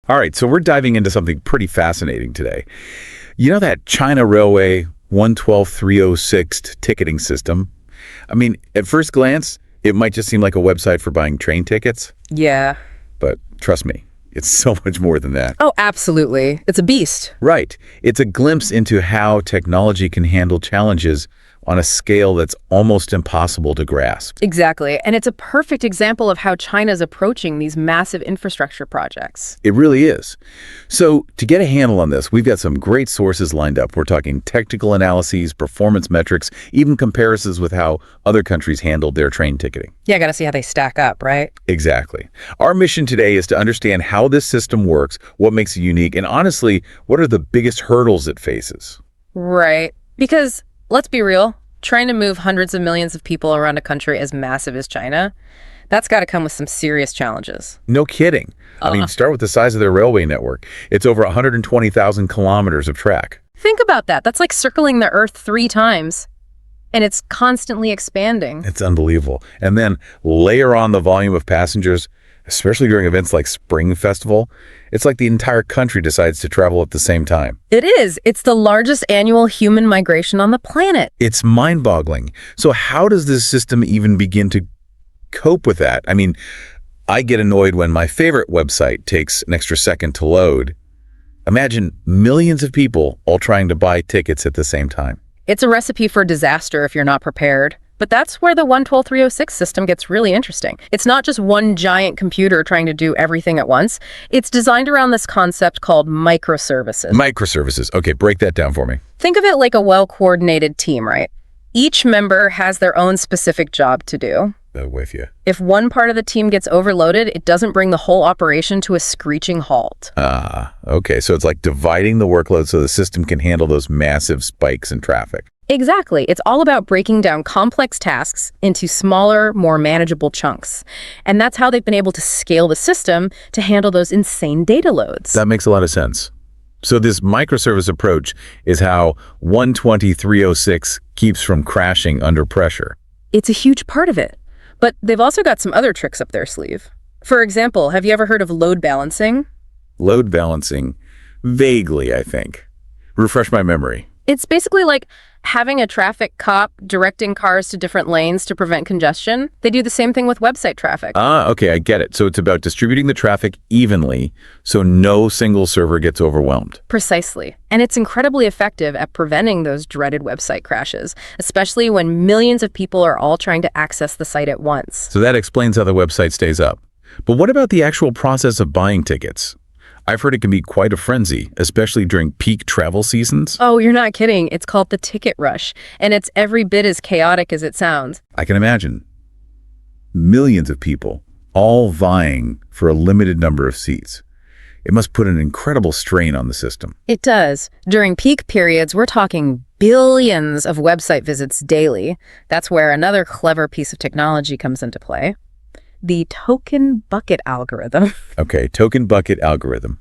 All right, so we're diving into something pretty fascinating today. You know that China Railway 112306 ticketing system? I mean, at first glance, it might just seem like a website for buying train tickets, Yeah. but trust me, it's so much more than that. Oh, absolutely. It's a beast. Right. It's a glimpse into how technology can handle challenges on a scale that's almost impossible to grasp. Exactly. And it's a perfect example of how China's approaching these massive infrastructure projects. It really is. So to get a handle on this, we've got some great sources lined up. We're talking technical analyses, performance metrics, even comparisons with how other countries handled their train ticketing. Yeah, gotta see how they stack up, right? Exactly. Our mission today is to understand how this system works, what makes it unique, and honestly, what are the biggest hurdles it faces? Right. Because, let's be real, trying to move hundreds of millions of people around a country as massive as China, that's got to come with some serious challenges. No kidding. I mean, start with the size of their railway network. It's over 120,000 kilometers of track. Think about that. That's like circling the Earth 3 times. And it's constantly expanding. It's unbelievable. And then layer on the volume of passengers, especially during events like Spring Festival. It's like the entire country decides to travel at the same time. It is. It's the largest annual human migration on the planet. It's mind-boggling. So how does this system even begin to cope with that? I mean, I get annoyed when my favorite website takes an extra second to load. Imagine millions of people all trying to buy tickets at the same time. It's a recipe for disaster if you're not prepared. But that's where the 112306 system gets really interesting. It's not just one giant computer trying to do everything at once. It's designed around this concept called microservices. Microservices. Okay, break that down for me. Think of it like a well-coordinated team, right? Each member has their own specific job to do. With you. If one part of the team gets overloaded, it doesn't bring the whole operation to a screeching halt. Okay, so it's like dividing the workload so the system can handle those massive spikes in traffic. Exactly. It's all about breaking down complex tasks into smaller, more manageable chunks. And that's how they've been able to scale the system to handle those insane data loads. That makes a lot of sense. So this microservice approach is how 120306 keeps from crashing under pressure. It's a huge part of it. But they've also got some other tricks up their sleeve. For example, have you ever heard of load balancing? Load balancing? Vaguely, I think. Refresh my memory. It's basically like having a traffic cop directing cars to different lanes to prevent congestion. They do the same thing with website traffic. Okay, I get it. So it's about distributing the traffic evenly so no single server gets overwhelmed. Precisely. And it's incredibly effective at preventing those dreaded website crashes, especially when millions of people are all trying to access the site at once. So that explains how the website stays up. But what about the actual process of buying tickets? I've heard it can be quite a frenzy, especially during peak travel seasons. Oh, you're not kidding. It's called the ticket rush, and it's every bit as chaotic as it sounds. I can imagine. Millions of people, all vying for a limited number of seats. It must put an incredible strain on the system. It does. During peak periods, we're talking billions of website visits daily. That's where another clever piece of technology comes into play. The token bucket algorithm. Okay, token bucket algorithm.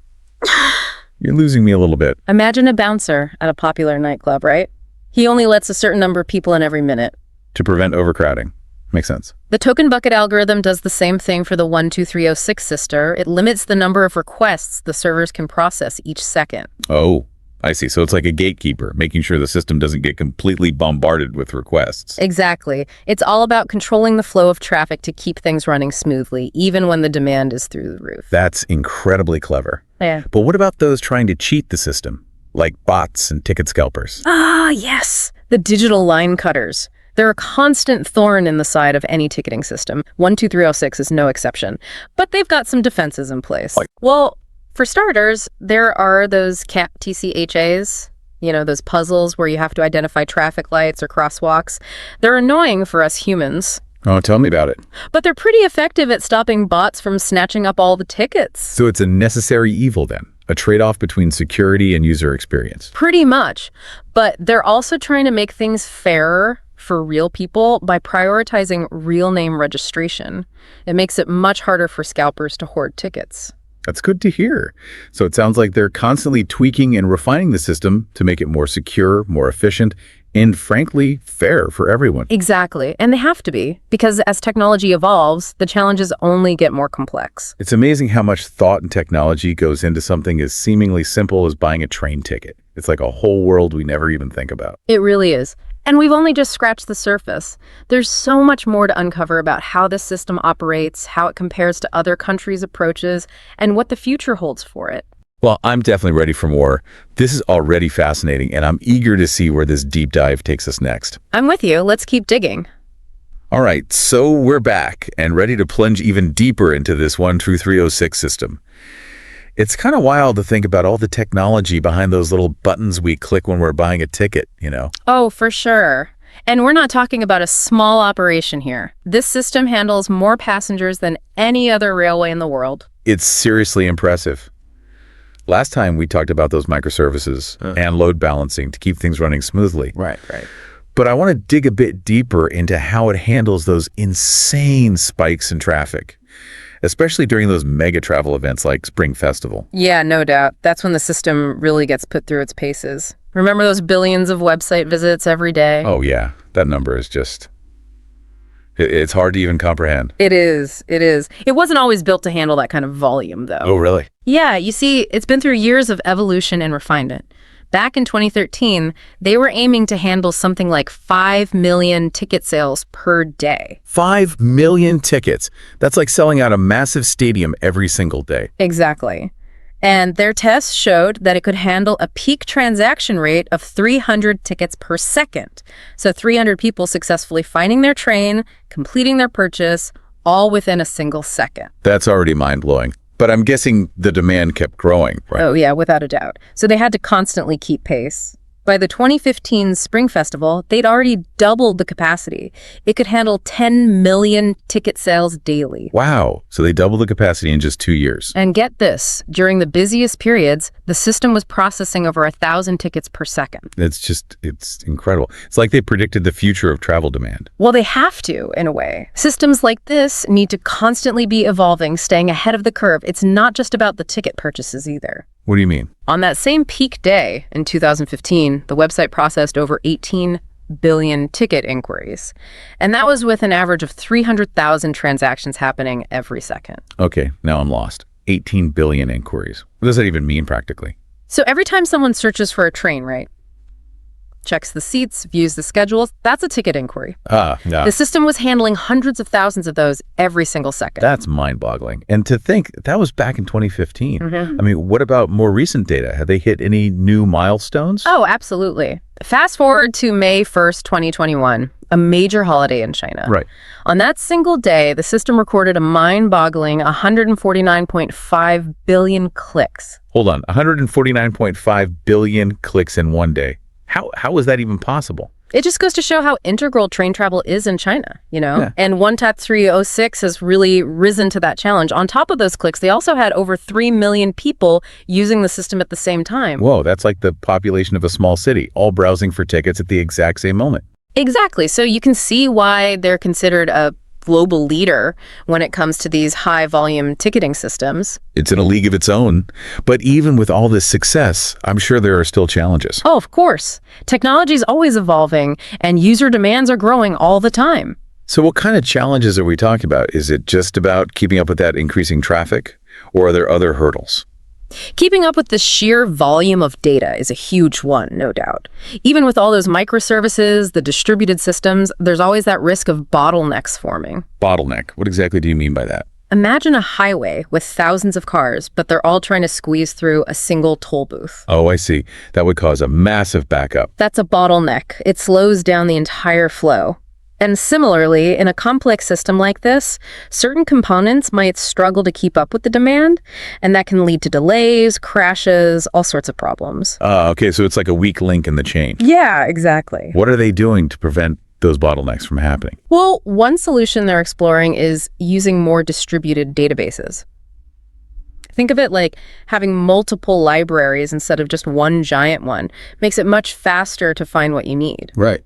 You're losing me a little bit. Imagine a bouncer at a popular nightclub, right? He only lets a certain number of people in every minute. To prevent overcrowding. Makes sense. The token bucket algorithm does the same thing for the 12306 sister. It limits the number of requests the servers can process each second. Oh, I see. So it's like a gatekeeper, making sure the system doesn't get completely bombarded with requests. Exactly. It's all about controlling the flow of traffic to keep things running smoothly, even when the demand is through the roof. That's incredibly clever. Yeah. But what about those trying to cheat the system, like bots and ticket scalpers? Ah, yes. The digital line cutters. They're a constant thorn in the side of any ticketing system. 12306 is no exception. But they've got some defenses in place. Well, for starters, there are those CAT TCHAs, those puzzles where you have to identify traffic lights or crosswalks. They're annoying for us humans. Oh, tell me about it. But they're pretty effective at stopping bots from snatching up all the tickets. So it's a necessary evil then, a trade-off between security and user experience. Pretty much. But they're also trying to make things fairer for real people by prioritizing real name registration. It makes it much harder for scalpers to hoard tickets. That's good to hear. So it sounds like they're constantly tweaking and refining the system to make it more secure, more efficient, and frankly, fair for everyone. Exactly. And they have to be, because as technology evolves, the challenges only get more complex. It's amazing how much thought and technology goes into something as seemingly simple as buying a train ticket. It's like a whole world we never even think about. It really is. And we've only just scratched the surface. There's so much more to uncover about how this system operates, how it compares to other countries' approaches, and what the future holds for it. Well, I'm definitely ready for more. This is already fascinating, and I'm eager to see where this deep dive takes us next. I'm with you. Let's keep digging. All right, so we're back and ready to plunge even deeper into this 12306 system. It's kind of wild to think about all the technology behind those little buttons we click when we're buying a ticket, you know? Oh, for sure. And we're not talking about a small operation here. This system handles more passengers than any other railway in the world. It's seriously impressive. Last time we talked about those microservices and load balancing to keep things running smoothly. Right. But I want to dig a bit deeper into how it handles those insane spikes in traffic, especially during those mega travel events like Spring Festival. Yeah, no doubt. That's when the system really gets put through its paces. Remember those billions of website visits every day? Oh yeah, that number is just... It's hard to even comprehend. It is. It wasn't always built to handle that kind of volume, though. Oh, really? Yeah, you see, it's been through years of evolution and refinement. Back in 2013, they were aiming to handle something like 5 million ticket sales per day. 5 million tickets. That's like selling out a massive stadium every single day. Exactly. And their tests showed that it could handle a peak transaction rate of 300 tickets per second. So 300 people successfully finding their train, completing their purchase, all within a single second. That's already mind-blowing. But I'm guessing the demand kept growing, right? Oh, yeah, without a doubt. So they had to constantly keep pace. By the 2015 Spring Festival, they'd already doubled the capacity. It could handle 10 million ticket sales daily. Wow. So they doubled the capacity in just 2 years. And get this, during the busiest periods, the system was processing over 1,000 tickets per second. It's incredible. It's like they predicted the future of travel demand. Well, they have to, in a way. Systems like this need to constantly be evolving, staying ahead of the curve. It's not just about the ticket purchases either. What do you mean? On that same peak day in 2015, the website processed over 18 billion ticket inquiries. And that was with an average of 300,000 transactions happening every second. Okay, now I'm lost. 18 billion inquiries. What does that even mean practically? So every time someone searches for a train, right? Checks the seats, views the schedules, that's a ticket inquiry. No. The system was handling hundreds of thousands of those every single second. That's mind-boggling. And to think that was back in 2015. Mm-hmm. I mean, what about more recent data? Have they hit any new milestones? Oh, absolutely. Fast forward to May 1st, 2021, a major holiday in China. Right. On that single day, the system recorded a mind-boggling 149.5 billion clicks. Hold on. 149.5 billion clicks in one day. How is that even possible? It just goes to show how integral train travel is in China, you know? Yeah. And 12306 has really risen to that challenge. On top of those clicks, they also had over 3 million people using the system at the same time. Whoa, that's like the population of a small city, all browsing for tickets at the exact same moment. Exactly. So you can see why they're considered a global leader when it comes to these high-volume ticketing systems. It's in a league of its own. But even with all this success, I'm sure there are still challenges. Oh, of course. Technology is always evolving, and user demands are growing all the time. So what kind of challenges are we talking about? Is it just about keeping up with that increasing traffic, or are there other hurdles? Keeping up with the sheer volume of data is a huge one, no doubt. Even with all those microservices, the distributed systems, there's always that risk of bottlenecks forming. Bottleneck. What exactly do you mean by that? Imagine a highway with thousands of cars, but they're all trying to squeeze through a single toll booth. Oh, I see. That would cause a massive backup. That's a bottleneck. It slows down the entire flow. And similarly, in a complex system like this, certain components might struggle to keep up with the demand, and that can lead to delays, crashes, all sorts of problems. Okay, so it's like a weak link in the chain. Yeah, exactly. What are they doing to prevent those bottlenecks from happening? Well, one solution they're exploring is using more distributed databases. Think of it like having multiple libraries instead of just one giant one. Makes it much faster to find what you need. Right.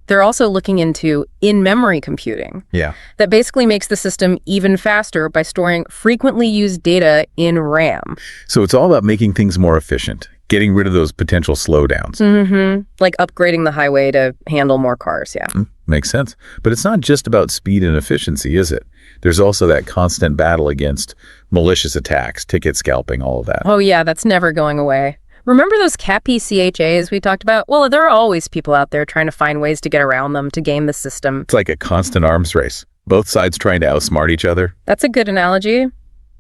They're also looking into in-memory computing. Yeah. That basically makes the system even faster by storing frequently used data in RAM. So it's all about making things more efficient. Getting rid of those potential slowdowns. Like upgrading the highway to handle more cars, yeah. Makes sense. But it's not just about speed and efficiency, is it? There's also that constant battle against malicious attacks, ticket scalping, all of that. Oh yeah, that's never going away. Remember those CAPI CHAs we talked about? Well, there are always people out there trying to find ways to get around them, to game the system. It's like a constant arms race. Both sides trying to outsmart each other. That's a good analogy.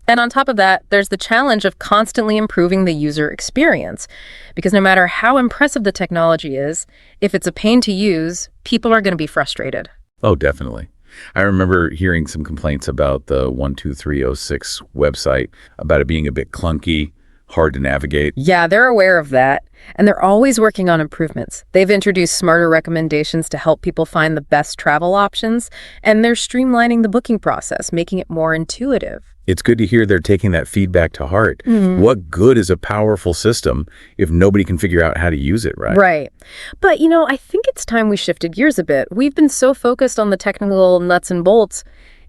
And on top of that, there's the challenge of constantly improving the user experience. Because no matter how impressive the technology is, if it's a pain to use, people are going to be frustrated. Oh, definitely. I remember hearing some complaints about the 12306 website, about it being a bit clunky, hard to navigate. Yeah, they're aware of that. And they're always working on improvements. They've introduced smarter recommendations to help people find the best travel options. And they're streamlining the booking process, making it more intuitive. It's good to hear they're taking that feedback to heart. What good is a powerful system if nobody can figure out how to use it, right? Right. But, I think it's time we shifted gears a bit. We've been so focused on the technical nuts and bolts.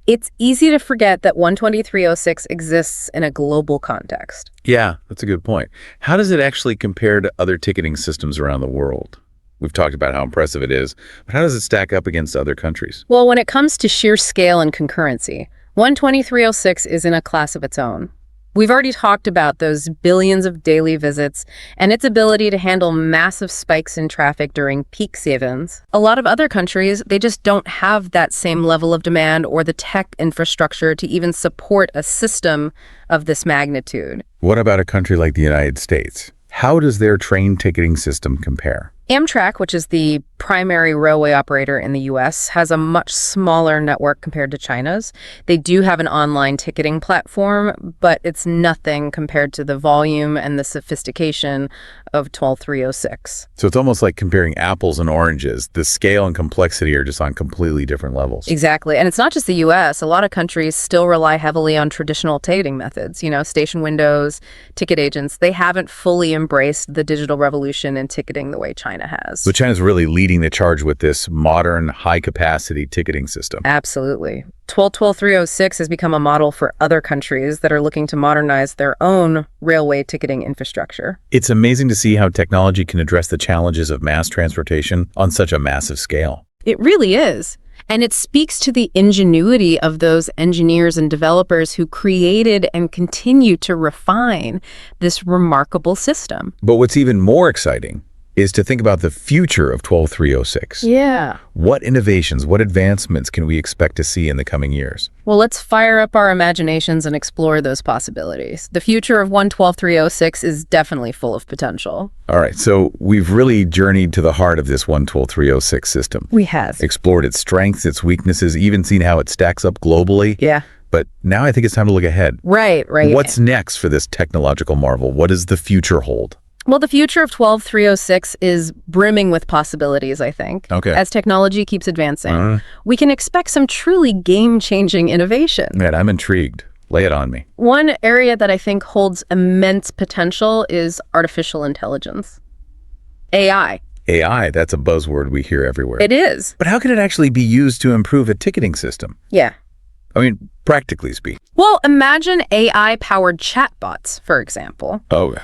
It's easy to forget that 12306 exists in a global context. Yeah, that's a good point. How does it actually compare to other ticketing systems around the world? We've talked about how impressive it is, but how does it stack up against other countries? Well, when it comes to sheer scale and concurrency, 12306 is in a class of its own. We've already talked about those billions of daily visits and its ability to handle massive spikes in traffic during peak seasons. A lot of other countries, they just don't have that same level of demand or the tech infrastructure to even support a system of this magnitude. What about a country like the United States? How does their train ticketing system compare? Amtrak, which is the primary railway operator in the U.S., has a much smaller network compared to China's. They do have an online ticketing platform, but it's nothing compared to the volume and the sophistication of 12306. So it's almost like comparing apples and oranges. The scale and complexity are just on completely different levels. Exactly. And it's not just the U.S. A lot of countries still rely heavily on traditional ticketing methods. Station windows, ticket agents. They haven't fully embraced the digital revolution in ticketing the way China has. So China's really leading the charge with this modern, high-capacity ticketing system. Absolutely. 12306 has become a model for other countries that are looking to modernize their own railway ticketing infrastructure. It's amazing to see how technology can address the challenges of mass transportation on such a massive scale. It really is. And it speaks to the ingenuity of those engineers and developers who created and continue to refine this remarkable system. But what's even more exciting is to think about the future of 12306. Yeah. What innovations, what advancements can we expect to see in the coming years? Well, let's fire up our imaginations and explore those possibilities. The future of 12306 is definitely full of potential. All right, so we've really journeyed to the heart of this 12306 system. We have. Explored its strengths, its weaknesses, even seen how it stacks up globally. Yeah. But now I think it's time to look ahead. Right. What's next for this technological marvel? What does the future hold? Well, the future of 12306 is brimming with possibilities, I think. Okay. As technology keeps advancing, we can expect some truly game-changing innovation. Man, I'm intrigued. Lay it on me. One area that I think holds immense potential is artificial intelligence. AI. AI, that's a buzzword we hear everywhere. It is. But how can it actually be used to improve a ticketing system? Yeah. I mean, practically speaking. Well, imagine AI-powered chatbots, for example,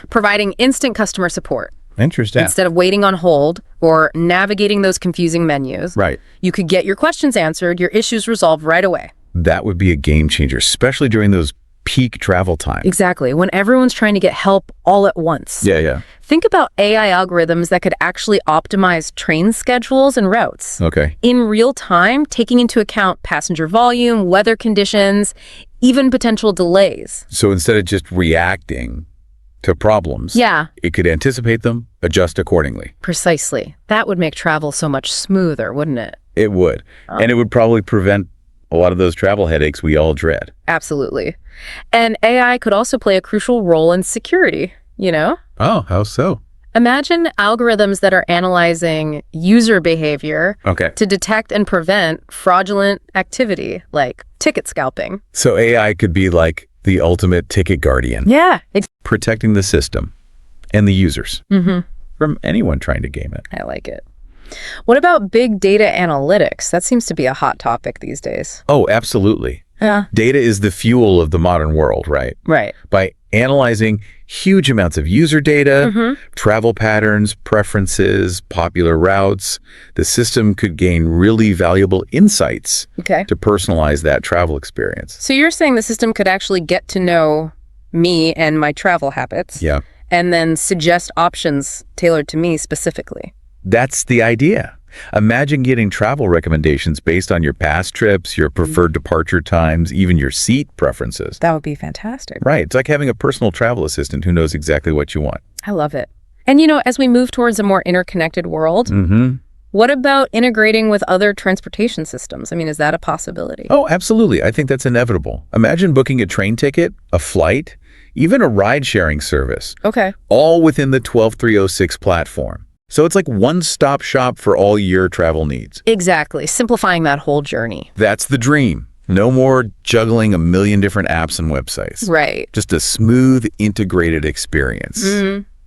providing instant customer support. Interesting. Instead of waiting on hold or navigating those confusing menus, Right. you could get your questions answered, your issues resolved right away. That would be a game changer, especially during those peak travel times. Exactly, when everyone's trying to get help all at once. Yeah. Think about AI algorithms that could actually optimize train schedules and routes. Okay. In real time, taking into account passenger volume, weather conditions, even potential delays. So instead of just reacting to problems, Yeah, it could anticipate them, adjust accordingly. precisely. That would make travel so much smoother, wouldn't it? It would. And it would probably prevent a lot of those travel headaches we all dread. Absolutely. And AI could also play a crucial role in security, Oh, how so? Imagine algorithms that are analyzing user behavior Okay. to detect and prevent fraudulent activity, like ticket scalping. So AI could be like the ultimate ticket guardian, Yeah, protecting the system and the users from anyone trying to game it. I like it. What about big data analytics? That seems to be a hot topic these days. Oh, absolutely. Yeah. Data is the fuel of the modern world, right? Right. By analyzing huge amounts of user data, travel patterns, preferences, popular routes. The system could gain really valuable insights Okay. to personalize that travel experience. So you're saying the system could actually get to know me and my travel habits Yeah, and then suggest options tailored to me specifically. that's the idea. Imagine getting travel recommendations based on your past trips, your preferred departure times, even your seat preferences. That would be fantastic. Right. It's like having a personal travel assistant who knows exactly what you want. I love it. And as we move towards a more interconnected world, what about integrating with other transportation systems? I mean, is that a possibility? Oh, absolutely. I think that's inevitable. Imagine booking a train ticket, a flight, even a ride-sharing service, Okay. all within the 12306 platform. So it's like one-stop shop for all your travel needs. Exactly. Simplifying that whole journey. That's the dream. No more juggling a million different apps and websites. Right. Just a smooth, integrated experience.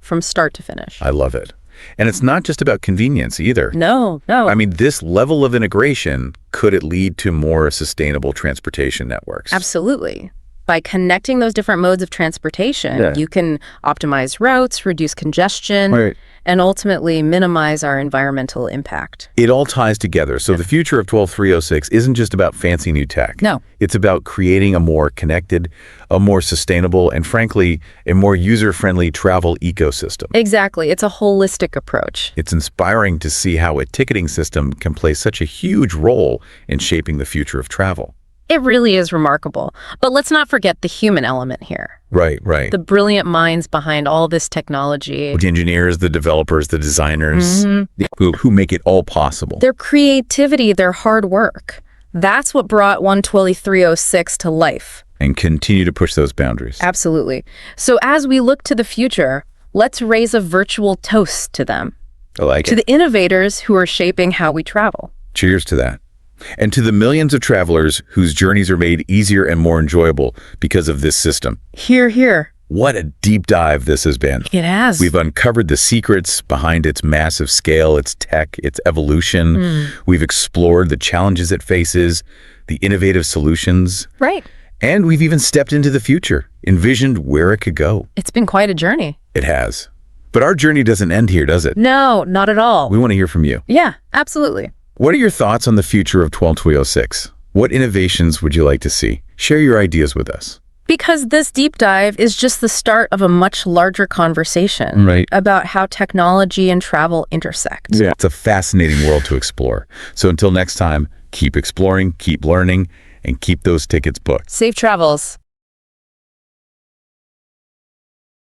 From start to finish. I love it. And it's not just about convenience either. No. I mean, this level of integration, could it lead to more sustainable transportation networks? Absolutely. By connecting those different modes of transportation, you can optimize routes, reduce congestion, Right. and ultimately minimize our environmental impact. It all ties together. So the future of 12306 isn't just about fancy new tech. No. It's about creating a more connected, a more sustainable, and frankly, a more user-friendly travel ecosystem. Exactly. It's a holistic approach. It's inspiring to see how a ticketing system can play such a huge role in shaping the future of travel. It really is remarkable. But let's not forget the human element here. Right. The brilliant minds behind all this technology. The engineers, the developers, the designers, who make it all possible. Their creativity, their hard work. That's what brought 12306 to life. And continue to push those boundaries. Absolutely. So as we look to the future, let's raise a virtual toast to them, I like to it. the innovators who are shaping how we travel. Cheers to that. And to the millions of travelers whose journeys are made easier and more enjoyable because of this system. Hear, hear. What a deep dive this has been. It has. We've uncovered the secrets behind its massive scale, its tech, its evolution. We've explored the challenges it faces, the innovative solutions, Right. and we've even stepped into the future, envisioned where it could go. It's been quite a journey. It has. But our journey doesn't end here, does it? No, not at all. We want to hear from you. Yeah, absolutely. What are your thoughts on the future of 12306? What innovations would you like to see? Share your ideas with us. Because this deep dive is just the start of a much larger conversation Right. about how technology and travel intersect. Yeah. It's a fascinating world to explore. So until next time, keep exploring, keep learning, and keep those tickets booked. Safe travels.